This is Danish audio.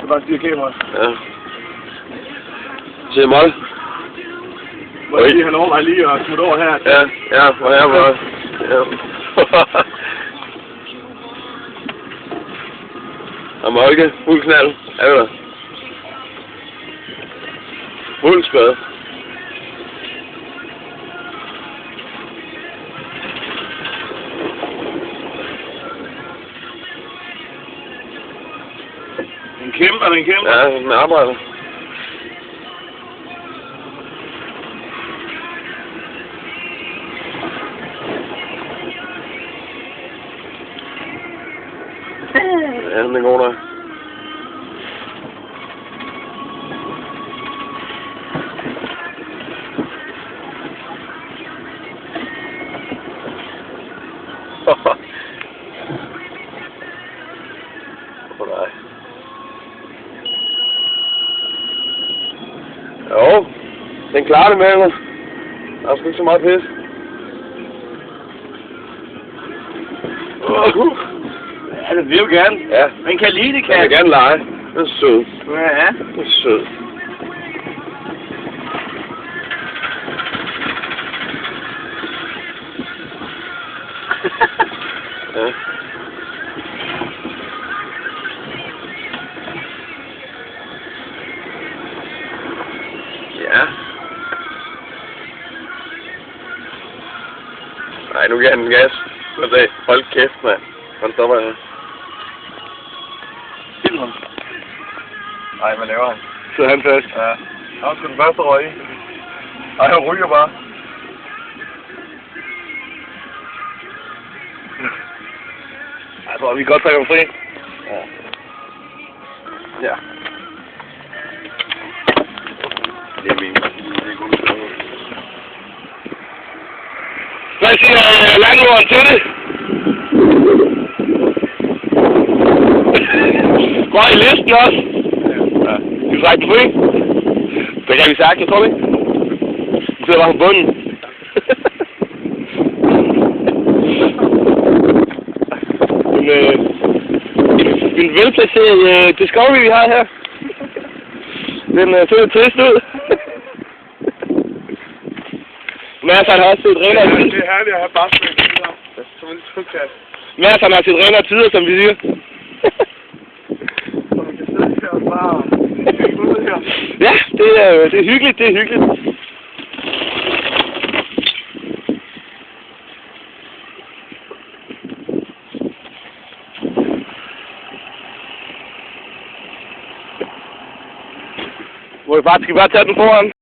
skal bare styre kameraet. Ja. Se mig. Må jeg lige have lov at lige at smutte over her? Ja, hvor er jeg? Ja. Og Molke, fuld knald. Er du der? Fuld spade. Den kæmper. Ja, den arbejder. Ja, den er god nok. Åh nej. Jo, den klarer det med mig. Der er sgu ikke så meget pis. Ja, det vil jo gerne. Ja. Man kan lide det, kan. Jeg vil gerne lege. Den er sød. Ja. Den er sød. Ja. Ja. Nej, nu giver han den gas. Hold kæft, mand. Hvordan stopper jeg her? Nej, hvad laver han? Sidder han fast? Ja. Han skulle den første røg i. Ej, han ryger bare. Jeg tror, vi kan godt trække ham fri. Ja. Ja. Det er min. Hvad siger landmåren til det? Går i listen også? Ja. Skal vi trække den fri? Det kan vi sagtens, tror du ikke? Vi sidder bare på bunden. En velplaceret Discovery, vi har her. Den ser lidt trist ud. Mads, han har også set renere tider. Det er herligt at have bagsmæk i der. Som en trykast. Mads, han har set renere tider, som vi siger. Så man kan sidde her og bare ud her. Ja, det er hyggeligt, Skal vi bare tage den foran?